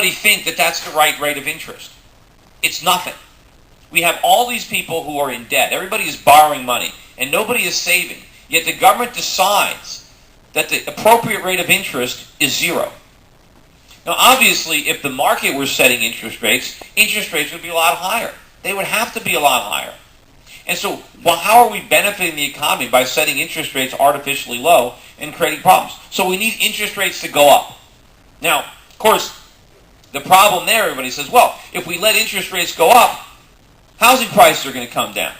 think that that's the right rate of interest? It's nothing. We have all these people who are in debt. Everybody is borrowing money, and nobody is saving. Yet the government decides that the appropriate rate of interest is 0. Now, obviously, if the market were setting interest rates would be a lot higher. They would have to be a lot higher. And so, how are we benefiting the economy by setting interest rates artificially low and creating problems? So we need interest rates to go up. Now, of course, the problem there, everybody says, well, if we let interest rates go up, housing prices are going to come down.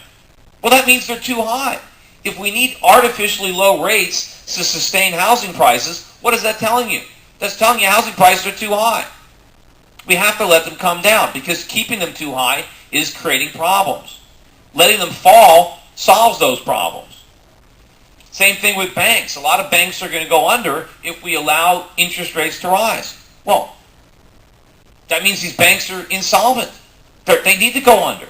Well, that means they're too high. If we need artificially low rates to sustain housing prices, what is that telling you? That's telling you housing prices are too high. We have to let them come down because keeping them too high is creating problems. Letting them fall solves those problems. Same thing with banks. A lot of banks are going to go under if we allow interest rates to rise. Well, that means these banks are insolvent. They need to go under.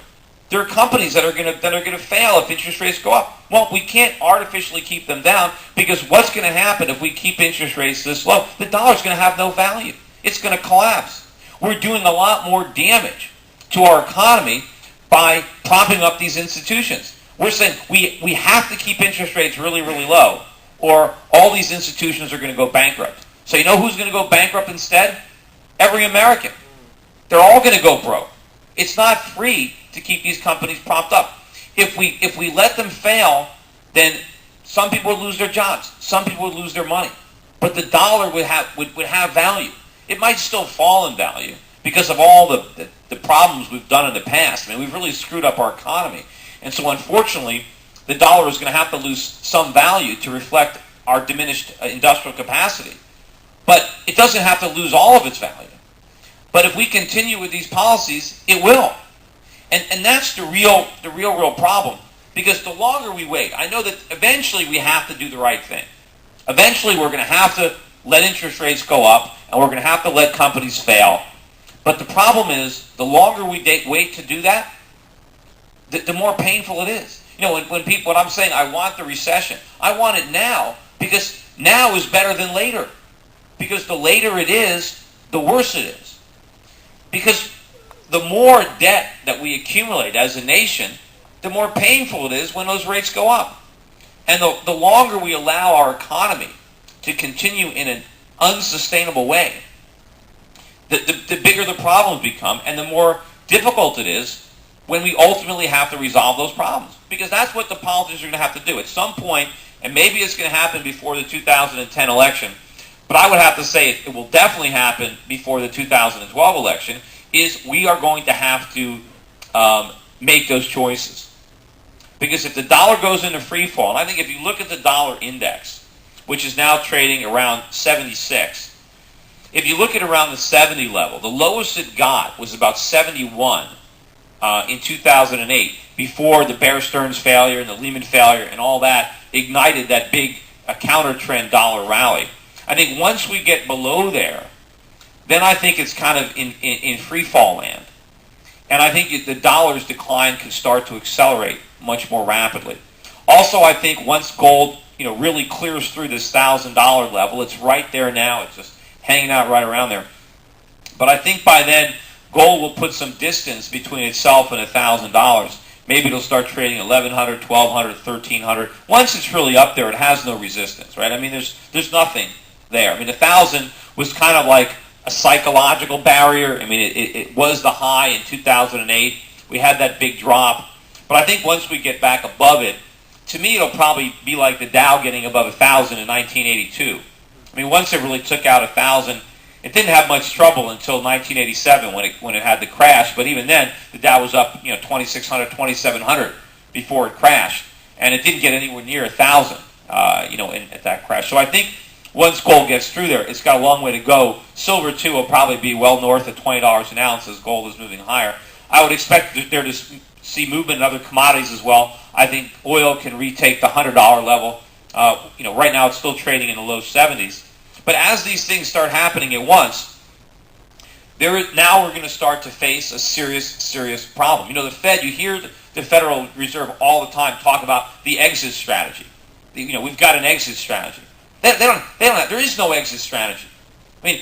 There are companies that are going to fail if interest rates go up. Well, we can't artificially keep them down because what's going to happen if we keep interest rates this low? The dollar's going to have no value. It's going to collapse. We're doing a lot more damage to our economy by propping up these institutions. We're saying we have to keep interest rates really, really low or all these institutions are going to go bankrupt. So you know who's going to go bankrupt instead? Every American. They're all going to go broke. It's not free to keep these companies propped up. If we let them fail, then some people would lose their jobs. Some people would lose their money. But the dollar would have value. It might still fall in value because of all the problems we've done in the past. I mean, we've really screwed up our economy. And so unfortunately, the dollar is going to have to lose some value to reflect our diminished industrial capacity. But it doesn't have to lose all of its value. But if we continue with these policies, it will. And that's the real problem. Because the longer we wait, I know that eventually we have to do the right thing. Eventually we're going to have to let interest rates go up, and we're going to have to let companies fail. But the problem is, the longer we wait to do that, the more painful it is. You know, when I'm saying I want the recession, I want it now because now is better than later. Because the later it is, the worse it is. Because the more debt that we accumulate as a nation, the more painful it is when those rates go up. And the longer we allow our economy to continue in an unsustainable way, the bigger the problems become and the more difficult it is when we ultimately have to resolve those problems. Because that's what the politicians are going to have to do. At some point, and maybe it's going to happen before the 2010 election, but I would have to say it will definitely happen before the 2012 election, is we are going to have to make those choices. Because if the dollar goes into free fall, and I think if you look at the dollar index, which is now trading around 76, if you look at around the 70 level, the lowest it got was about 71 in 2008, before the Bear Stearns failure and the Lehman failure and all that ignited that big counter-trend dollar rally. I think once we get below there, then I think it's kind of in free fall land. And I think the dollar's decline can start to accelerate much more rapidly. Also, I think once gold really clears through this $1,000 level, it's right there now. It's just hanging out right around there. But I think by then, gold will put some distance between itself and $1,000. Maybe it'll start trading $1,100, $1,200, $1,300. Once it's really up there, it has no resistance, right? I mean, there's nothing there. I mean, 1,000 was kind of like a psychological barrier. I mean, it was the high in 2008. We had that big drop. But I think once we get back above it, to me, it'll probably be like the Dow getting above 1,000 in 1982. I mean, once it really took out 1,000, it didn't have much trouble until 1987 when it had the crash. But even then, the Dow was up 2,600, 2,700 before it crashed, and it didn't get anywhere near 1,000 at that crash. So I think once gold gets through there, it's got a long way to go. Silver too will probably be well north of $20 an ounce as gold is moving higher. I would expect there to see movement in other commodities as well. I think oil can retake the $100 level. Right now it's still trading in the low 70s. But as these things start happening at once, now we're going to start to face a serious problem. The Fed, you hear the Federal Reserve all the time talk about the exit strategy. We've got an exit strategy. There is no exit strategy. I mean,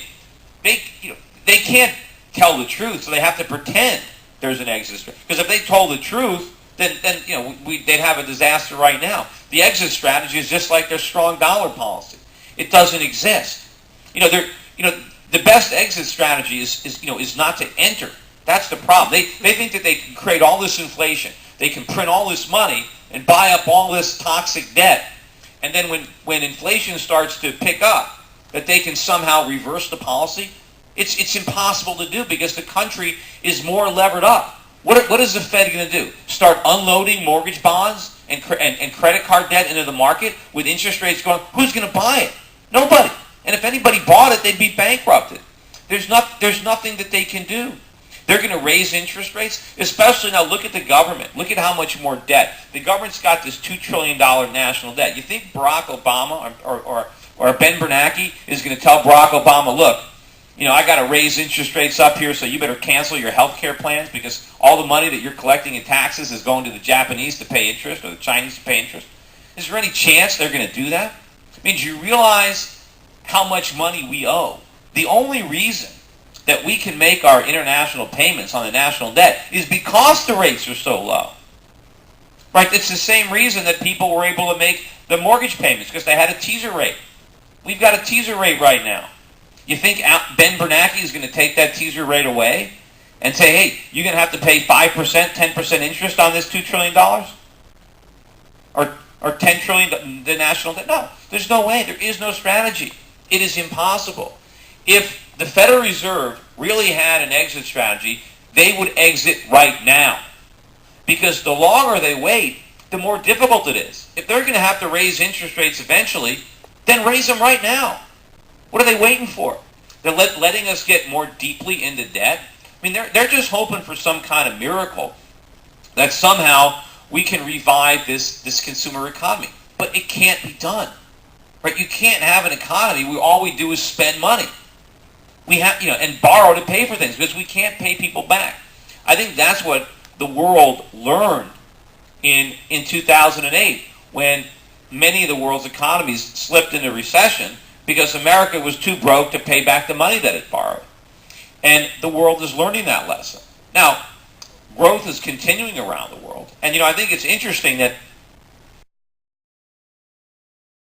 they can't tell the truth, so they have to pretend there's an exit strategy. Because if they told the truth, then they'd have a disaster right now. The exit strategy is just like their strong dollar policy. It doesn't exist. The best exit strategy is not to enter. That's the problem. They think that they can create all this inflation. They can print all this money and buy up all this toxic debt. And then when inflation starts to pick up, that they can somehow reverse the policy. It's impossible to do because the country is more levered up. What is the Fed going to do? Start unloading mortgage bonds and credit card debt into the market with interest rates going? Who's going to buy it? Nobody. And if anybody bought it, they'd be bankrupted. There's nothing that they can do. They're going to raise interest rates, especially now. Look at the government. Look at how much more debt. The government's got this $2 trillion national debt. You think Barack Obama or Ben Bernanke is going to tell Barack Obama, look, I got to raise interest rates up here, so you better cancel your health care plans because all the money that you're collecting in taxes is going to the Japanese to pay interest or the Chinese to pay interest? Is there any chance they're going to do that? It means you realize how much money we owe. The only reason that we can make our international payments on the national debt is because the rates are so low. Right? It's the same reason that people were able to make the mortgage payments because they had a teaser rate. We've got a teaser rate right now. You think Ben Bernanke is going to take that teaser rate away and say, hey, you're going to have to pay 5%, 10% interest on this $2 trillion? Or $10 trillion, the national debt? No, there's no way. There is no strategy. It is impossible. If the Federal Reserve really had an exit strategy, they would exit right now. Because the longer they wait, the more difficult it is. If they're going to have to raise interest rates eventually, then raise them right now. What are they waiting for? They're letting us get more deeply into debt? I mean, they're just hoping for some kind of miracle that somehow we can revive this consumer economy. But it can't be done. Right? You can't have an economy where all we do is spend money. We have, and borrow to pay for things because we can't pay people back. I think that's what the world learned in 2008 when many of the world's economies slipped into recession because America was too broke to pay back the money that it borrowed. And the world is learning that lesson. Now, growth is continuing around the world. And, I think it's interesting that